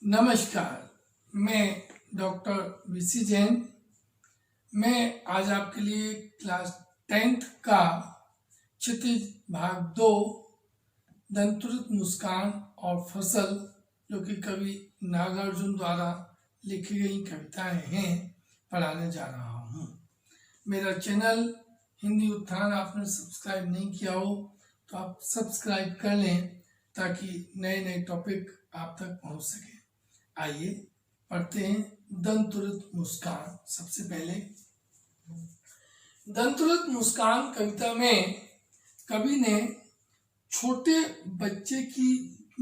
नमस्कार, मैं doctor VC Jain. मैं आज आपके लिए क्लास 10th का क्षितिज भाग 2 दंतुरित मुस्कान और फसल, जो कि कवि नागार्जुन द्वारा लिखी गई कविताएं हैं, पढ़ाने जा रहा हूँ। मेरा चैनल हिंदी उत्थान आपने सब्सक्राइब नहीं किया हो तो आप सब्सक्राइब कर लें ताकि नए नए टॉपिक आप तक पहुँच सके। आइए पढ़ते हैं दंतुरित मुस्कान। सबसे पहले दंतुरित मुस्कान कविता में कवि ने छोटे बच्चे की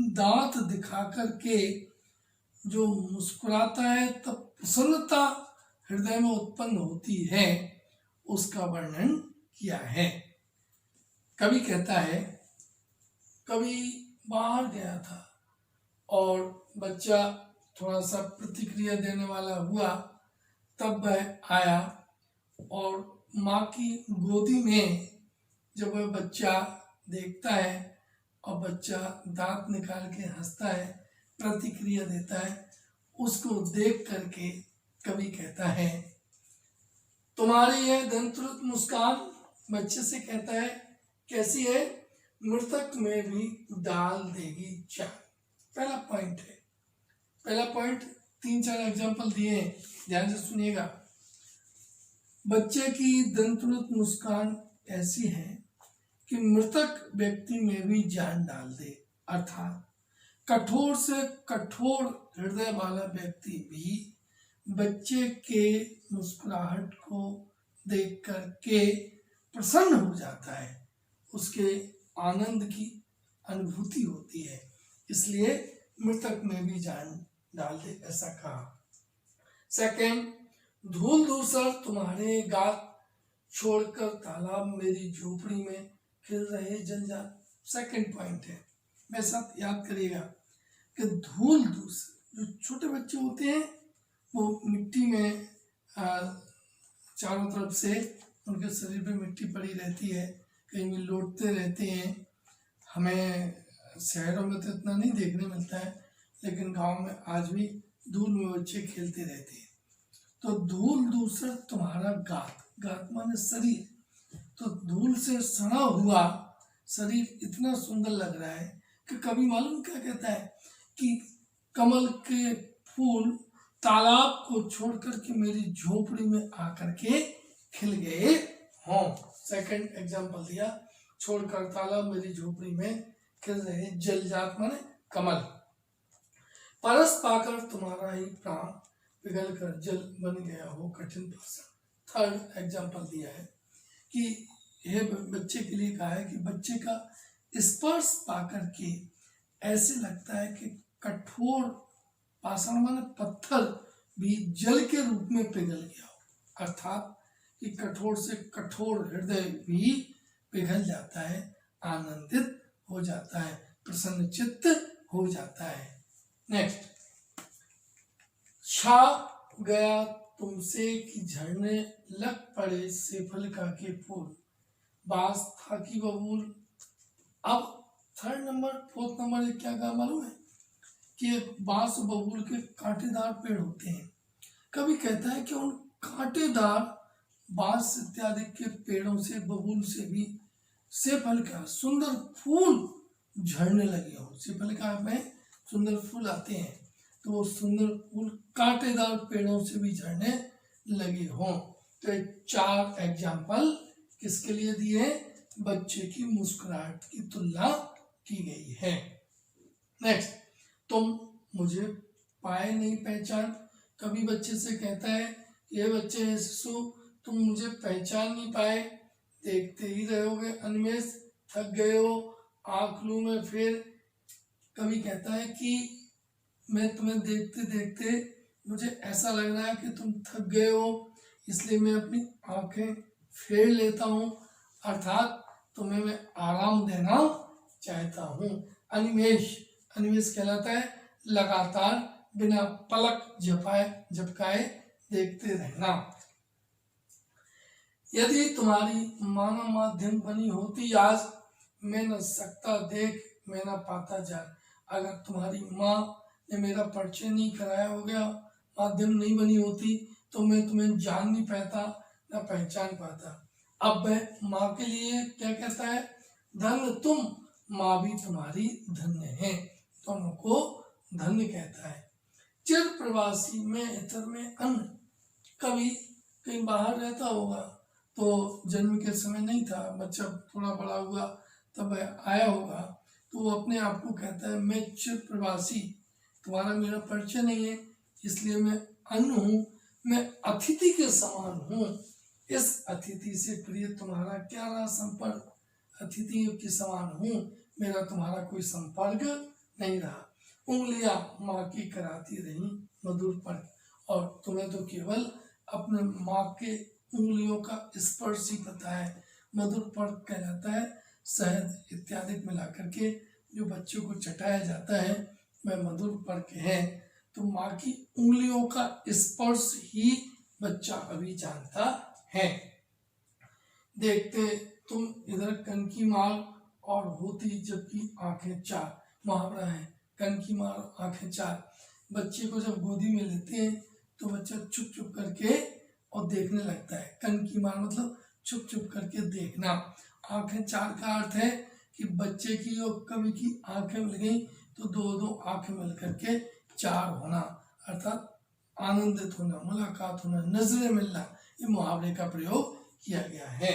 दांत दिखा करके जो मुस्कुराता है तब प्रसन्नता हृदय में उत्पन्न होती है, उसका वर्णन किया है। कवि कहता है, कवि बाहर गया था और बच्चा थोड़ा सा प्रतिक्रिया देने वाला हुआ, तब वह आया और माँ की गोदी में जब वह बच्चा देखता है और बच्चा दांत निकाल के हंसता है, प्रतिक्रिया देता है, उसको देख करके कवि कहता है, तुम्हारी यह दंतुरित मुस्कान, बच्चे से कहता है, कैसी है? मृतक में भी डाल देगी जान। पहला पॉइंट है। पहला पॉइंट 3-4 एग्जाम्पल दिए हैं, ध्यान से सुनिएगा। बच्चे की दंतुरित मुस्कान ऐसी है कि मृतक व्यक्ति में भी जान डाल दे, अर्थात कठोर से कठोर हृदय वाला व्यक्ति भी बच्चे के मुस्कुराहट को देख करके प्रसन्न हो जाता है, उसके आनंद की अनुभूति होती है, इसलिए मृतक में भी जान डाल दे, ऐसा कहा। सेकंड, धूल धूसर तुम्हारे गात, छोड़कर तालाब मेरी झोपड़ी में खिल रहे जलजात। सेकंड पॉइंट है, मेरे साथ याद करिएगा कि धूल धूसर, जो छोटे बच्चे होते हैं वो मिट्टी में चारों तरफ से उनके शरीर पे मिट्टी पड़ी रहती है, कहीं भी लौटते रहते हैं। हमें शहरों में तो इतना नहीं देखने मिलता है, लेकिन गांव में आज भी धूल में बच्चे खेलते रहते हैं। तो धूल धूसर तुम्हारा गात, गात माने शरीर, तो धूल से सड़ा हुआ शरीर इतना सुंदर लग रहा है कि कभी मालूम क्या कहता है कि कमल के फूल तालाब को छोड़ करके मेरी झोपड़ी में आकर के खिल गए हों। सेकंड एग्जाम्पल दिया, छोड़कर तालाब मेरी झोपड़ी में खिल रहे जलजात माने कमल। परस पाकर तुम्हारा ही प्राण, पिघल कर जल बन गया हो कठिन पाषाण। थर्ड एग्जाम्पल दिया है कि यह बच्चे के लिए कहा है कि बच्चे का स्पर्श पाकर के ऐसे लगता है कि कठोर पाषाण माने पत्थर भी जल के रूप में पिघल गया हो, अर्थात कि कठोर से कठोर हृदय भी पिघल जाता है, आनंदित हो जाता है, प्रसन्न चित्त हो जाता है। नेक्स्ट, छा गया तुमसे कि झरने लग पड़े सेफलिका के फूल, बास था कि बबूल। अब फोर्थ नंबर क्या कहा मालूम है कि बांस और बबूल के कांटेदार पेड़ होते हैं। कभी कहता है कि उन कांटेदार बांस इत्यादि के पेड़ों से, बबूल से भी सेफलिका सुंदर फूल झड़ने लगे हो। सेफलिका में सुंदर फूल आते हैं, तो वो सुंदर फूल कांटेदार पेड़ों से भी झड़ने लगे हों। तो 4 एग्जाम्पल किसके लिए दिए? बच्चे की मुस्कुराहट की तुलना की गई है। नेक्स्ट, तुम मुझे पाए नहीं पहचान। कभी बच्चे से कहता है, ये बच्चे है शिशु, तुम मुझे पहचान नहीं पाए, देखते ही रहोगे अनिमेष, थक गए हो, आँख लूं मैं फिर। कभी कहता है कि मैं तुम्हें देखते देखते मुझे ऐसा लग रहा है कि तुम थक गए हो, इसलिए मैं अपनी आंखें फेर लेता हूँ, अर्थात तुम्हें मैं आराम देना चाहता हूँ। अनिमेष, अनिमेष कहलाता है लगातार बिना पलक झपकाए देखते रहना। यदि तुम्हारी मानव माध्यम बनी होती आज, मैं न सकता देख मैं न पाता जान। अगर तुम्हारी माँ ने मेरा परिचय नहीं कराया हो गया, माध्यम नहीं बनी होती तो मैं तुम्हें जान नहीं पाता ना पहचान पाता। अब वह माँ के लिए क्या कहता है, धन्य तुम, माँ भी तुम्हारी धन्य है, दोनों को धन्य कहता है। चिर प्रवासी में इतर में अन्न, कभी कहीं बाहर रहता होगा तो जन्म के समय नहीं था, बच्चा थोड़ा बड़ा हुआ तब आया होगा, तो वो अपने आप को कहता है मैं चिर प्रवासी, तुम्हारा मेरा परिचय नहीं है, इसलिए मैं अन्न हूँ, मैं अतिथि के समान हूँ, इस अतिथि से प्रिय तुम्हारा क्या रहा संपर्क, अतिथि के समान हूँ, मेरा तुम्हारा कोई संपर्क नहीं रहा। उंगलियां माँ की कराती रही मधुर पर्क, और तुम्हें तो केवल अपने माँ के उंगलियों का स्पर्श ही पता है। मधुर पर्क कहलाता है शहद इत्यादि मिला करके जो बच्चों को चटाया जाता है, वह मधुर पर्क है। तो माँ की उंगलियों का स्पर्श ही बच्चा अभी जानता है। देखते तुम इधर कन की मार और होती जबकि आंखें चार, मुहावरा है कन की मार आंखें चार। बच्चे को जब गोदी में लेते हैं तो बच्चा चुप चुप करके और देखने लगता है। कन की मार मतलब चुप चुप करके देखना। आंखें चार का अर्थ है कि बच्चे की और कवि की आंखें मिल गई तो दो दो आंखें मिल करके चार होना, अर्थात आनंदित होना, मुलाकात होना, नजरें मिलना, ये मुहावरे का प्रयोग किया गया है।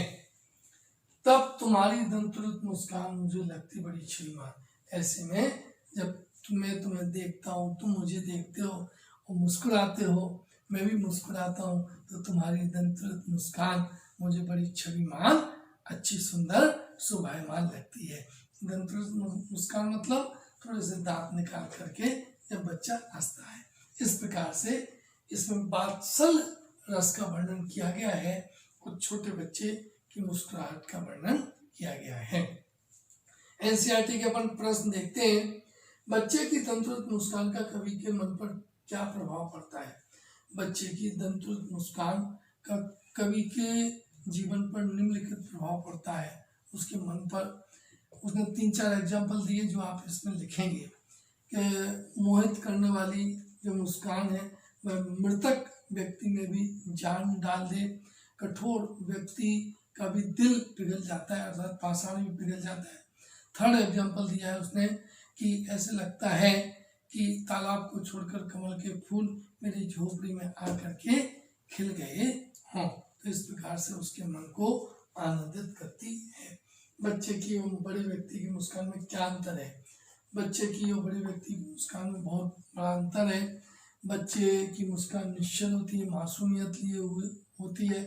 तब तुम्हारी दंतुरित मुस्कान मुझे लगती बड़ी छीमान, ऐसे में जब मैं तुम्हें देखता हूँ, तुम मुझे देखते हो और मुस्कुराते हो, मैं भी मुस्कुराता हूँ, तो तुम्हारी दंतुरित मुस्कान मुझे बड़ी छविमान, अच्छी, सुंदर, शोभायमान लगती है। दंतुरित मुस्कान मतलब थोड़े से दांत निकाल करके जब बच्चा हंसता है। इस प्रकार से इसमें वात्सल्य रस का वर्णन किया गया है, कुछ छोटे बच्चे की मुस्कुराहट का वर्णन किया गया है। एनसीईआरटी के अपन प्रश्न देखते हैं। बच्चे की दंतुरित मुस्कान का कवि के मन पर क्या प्रभाव पड़ता है। बच्चे की दंतुरित मुस्कान का कवि के जीवन पर निम्नलिखित प्रभाव पड़ता है, उसके मन पर। उसने 3-4 एग्जाम्पल दिए जो आप इसमें लिखेंगे कि मोहित करने वाली जो मुस्कान है वह मृतक व्यक्ति में भी जान डाल दे, कठोर व्यक्ति का भी दिल पिघल जाता है, अर्थात पाषाण भी पिघल जाता है। थर्ड एग्जाम्पल दिया है उसने कि ऐसे लगता है कि तालाब को छोड़कर कमल के फूल मेरी झोपड़ी में आकर के खिल गए हों, तो इस प्रकार से उसके मन को आनंदित करती है। बच्चे की और बड़े व्यक्ति की मुस्कान में क्या अंतर है। बच्चे की और बड़े व्यक्ति की मुस्कान में बहुत बड़ा अंतर है। बच्चे की मुस्कान निश्चल होती है, मासूमियत लिए हुए होती है,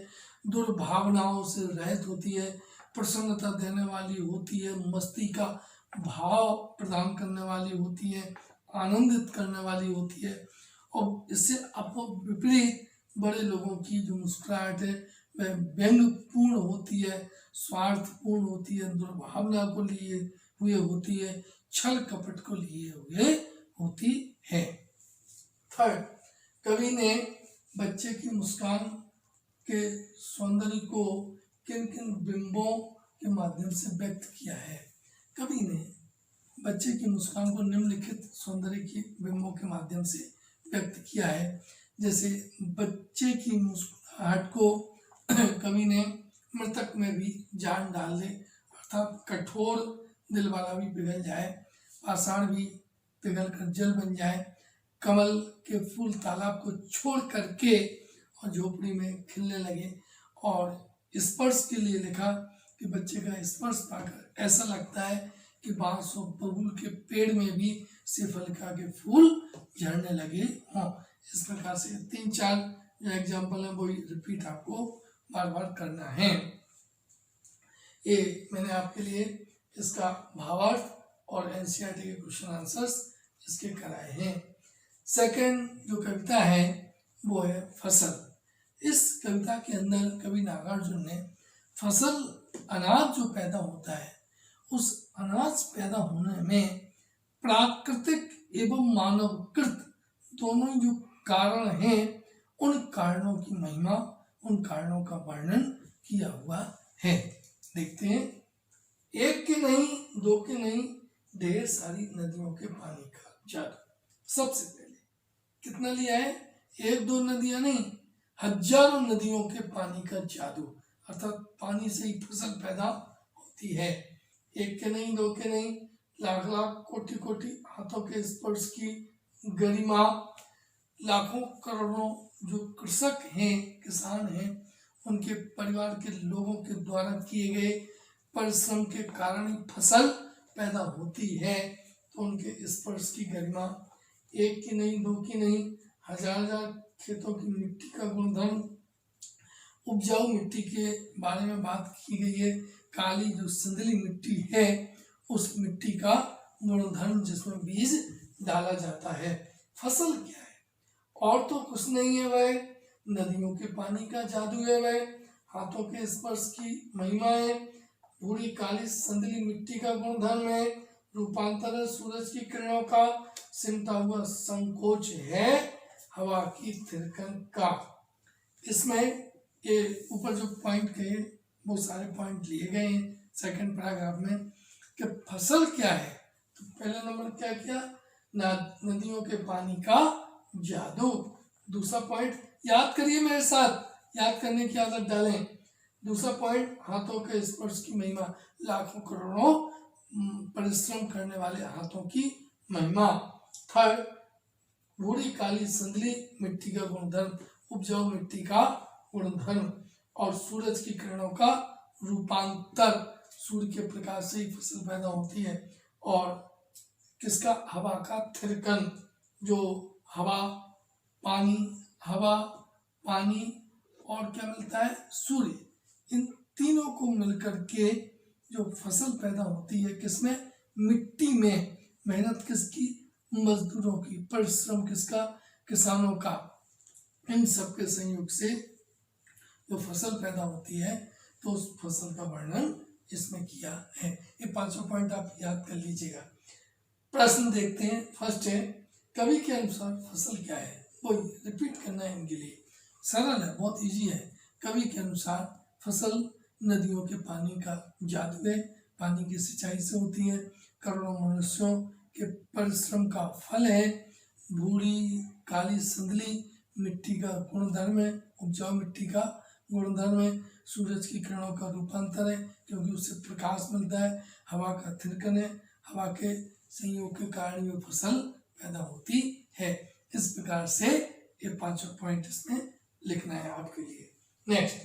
दुर्भावनाओं से रहित होती है, प्रसन्नता देने वाली होती है, मस्ती का भाव प्रदान करने वाली होती है, आनंदित करने वाली होती है। और इससे विपरीत बड़े लोगों की जो मुस्कुराहट है वह व्यंग्यपूर्ण होती है, स्वार्थपूर्ण होती है, दुर्भावना को लिए हुए होती है, छल कपट को लिए हुए होती है। थर्ड, कवि ने बच्चे की मुस्कान के सौंदर्य को किन किन बिंबों के माध्यम से व्यक्त किया है। कवि ने बच्चे की मुस्कान को निम्नलिखित सौंदर्य के बिंबों के माध्यम से व्यक्त किया है। जैसे बच्चे की मुस्कुराहट को कवि ने मृतक में भी जान डाल दे, अर्थात कठोर दिल वाला भी पिघल जाए, पाषाण भी पिघल कर जल बन जाए, कमल के फूल तालाब को छोड़ करके और झोपड़ी में खिलने लगे। और स्पर्श के लिए लिखा कि बच्चे का स्पर्श पाकर ऐसा लगता है कि बांस और बबूल के पेड़ में भी सिफलिका के फूल झड़ने लगे हों। इस प्रकार से 3-4 जो एग्जाम्पल है वो रिपीट आपको बार बार करना है। ये मैंने आपके लिए इसका भावार्थ और एनसीईआरटी के क्वेश्चन आंसर्स इसके कराए हैं। सेकंड जो कविता है वो है फसल। इस कविता के अंदर कवि नागार्जुन ने फसल, अनाज जो पैदा होता है, उस अनाज पैदा होने में प्राकृतिक एवं मानवकृत दोनों जो कारण हैं, उन कारणों की महिमा, उन कारणों का वर्णन किया हुआ है। देखते हैं। एक के नहीं, दो के नहीं, ढेर सारी नदियों के पानी का जादू। सबसे पहले कितना लिया है, एक दो नदियां नहीं, हजारों नदियों के पानी का जादू, अर्थात पानी से ही फसल पैदा होती है। एक के नहीं, दो के नहीं, लाख लाख कोटि कोटि हाथों के स्पर्श की गरिमा, लाखों करोड़ों जो कृषक हैं, किसान हैं, उनके परिवार के लोगों के द्वारा किए गए परिश्रम के कारण ही फसल पैदा होती है। तो उनके स्पर्श की गरिमा, एक की नहीं, दो की नहीं, हजार हजार खेतों की मिट्टी का गुणधर्म, उपजाऊ मिट्टी के बारे में बात की गई है। काली जो संदली मिट्टी है, उस मिट्टी का गुणधर्म जिसमें बीज डाला जाता है। फसल क्या है, और तो कुछ नहीं है वह, नदियों के पानी का जादू है वह, हाथों के स्पर्श की महिमा है, भूरी काली संदली मिट्टी का गुणधर्म है, रूपांतर है सूरज की किरणों का, सिमटा हुआ संकोच है हवा की थिरकन का। इसमें ये ऊपर जो पॉइंट कहे वो सारे पॉइंट लिए गए हैं सेकंड पैराग्राफ में कि फसल क्या है। तो पहले नंबर क्या किया, नदियों के पानी का जादू। दूसरा पॉइंट याद करिए मेरे साथ, याद करने की आदत डालें। दूसरा पॉइंट हाथों के स्पर्श की महिमा, लाखों करोड़ों परिश्रम करने वाले हाथों की महिमा। थर्ड, भूरी काली संदली मिट्टी का गुणधर्म, उपजाऊ मिट्टी का गुणधर्म, और सूरज की किरणों का रूपांतर, सूर्य के प्रकाश से ही फसल पैदा होती है। और किसका, हवा का थिरकन, जो हवा पानी और क्या मिलता है, सूर्य, इन तीनों को मिलकर के जो फसल पैदा होती है, किसमें, मिट्टी में। मेहनत किसकी, मजदूरों की, परिश्रम किसका, किसानों का। इन सबके संयोग से जो फसल पैदा होती है, तो उस फसल का वर्णन इसमें किया है। ये पांचों पॉइंट आप याद कर लीजिएगा। प्रश्न देखते हैं। फर्स्ट है, कवि के अनुसार फसल क्या है, वो रिपीट करना है इनके लिए, सरल है, बहुत इजी है। कवि के अनुसार फसल नदियों के पानी का जादू है, पानी की सिंचाई से होती है, करोड़ों मनुष्यों के परिश्रम का फल है, भूरी काली संदली मिट्टी का गुणधर्म है, उपजाऊ मिट्टी का गुणधर्म है, सूरज की किरणों का रूपांतर है क्योंकि उससे प्रकाश मिलता है, हवा का थिरकन है, हवा के संयोग के कारण ये फसल पैदा होती है। इस प्रकार से ये पांचों पॉइंट इसमें लिखना है आपके लिए। नेक्स्ट,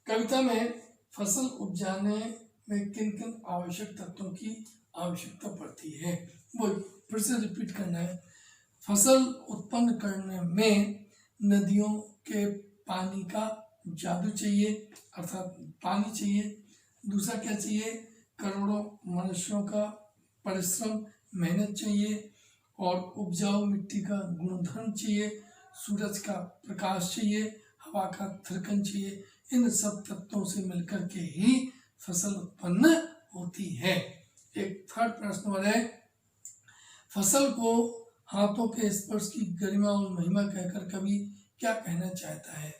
कविता में फसल उपजाने में किन किन आवश्यक तत्वों की आवश्यकता पड़ती है, वो फिर से रिपीट करना है। फसल उत्पन्न करने में नदियों के पानी का जादू चाहिए, अर्थात पानी चाहिए। दूसरा क्या चाहिए, करोड़ों मनुष्यों का परिश्रम, मेहनत चाहिए, और उपजाऊ मिट्टी का गुणधर्म चाहिए, सूरज का प्रकाश चाहिए, हवा का थिरकन चाहिए। इन सब तत्वों से मिलकर के ही फसल उत्पन्न होती है। एक थर्ड प्रश्न और है, फसल को हाथों के स्पर्श की गरिमा और महिमा कहकर कवि क्या कहना चाहता है।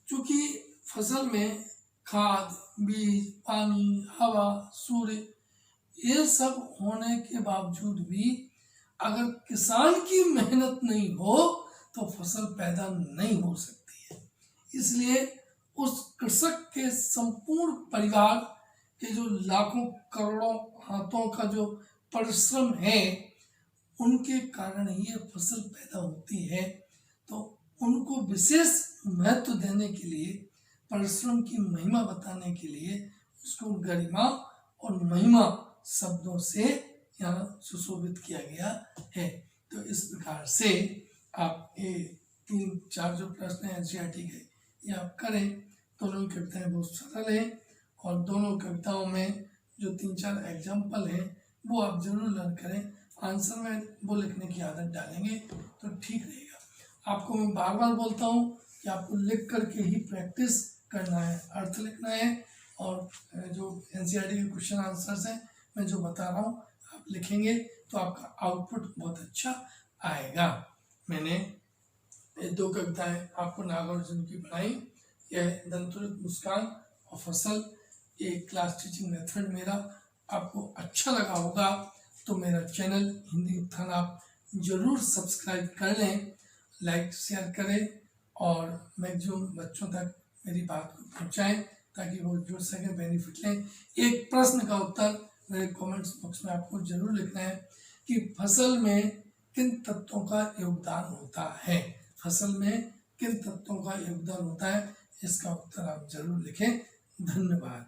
चूंकि फसल में खाद, बीज, पानी, हवा, सूर्य, ये सब होने के बावजूद भी अगर किसान की मेहनत नहीं हो तो फसल पैदा नहीं हो सकती है। इसलिए उस कृषक के संपूर्ण परिवार के जो लाखों करोड़ों हाथों का जो परिश्रम है, उनके कारण ही ये फसल पैदा होती है। तो उनको विशेष महत्व देने के लिए, परिश्रम की महिमा बताने के लिए उसको गरिमा और महिमा शब्दों से यहाँ सुशोभित किया गया है। तो इस प्रकार से आप ये 3-4 जो प्रश्न हैं एनसीईआरटी के, ये आप करें। दोनों कविताएं बहुत सरल हैं और दोनों कविताओं में जो 3-4 एग्जाम्पल हैं वो आप जरूर लर्न करें। आंसर में वो लिखने की आदत डालेंगे तो ठीक रहेगा। आपको मैं बार बार बोलता हूँ कि आपको लिख करके ही प्रैक्टिस करना है, अर्थ लिखना है, और जो एनसीईआरटी के क्वेश्चन आंसर्स हैं मैं जो बता रहा हूँ आप लिखेंगे तो आपका आउटपुट बहुत अच्छा आएगा। मैंने ये 2 कविताएं आपको नागार्जुन की पढ़ाई, यह दंतुरित मुस्कान और फसल। ये क्लास टीचिंग मेथड मेरा आपको अच्छा लगा होगा तो मेरा चैनल हिंदी उत्थान आप जरूर सब्सक्राइब कर लें, लाइक शेयर करें और मैक्सिमम बच्चों तक मेरी बात को पहुंचाएं ताकि वो जुड़ सकें, बेनिफिट लें। एक प्रश्न का उत्तर मेरे कमेंट्स बॉक्स में आपको जरूर लिखना है कि फसल में किन तत्वों का योगदान होता है। फसल में किन तत्वों का योगदान होता है, इसका उत्तर आप जरूर लिखें। धन्यवाद।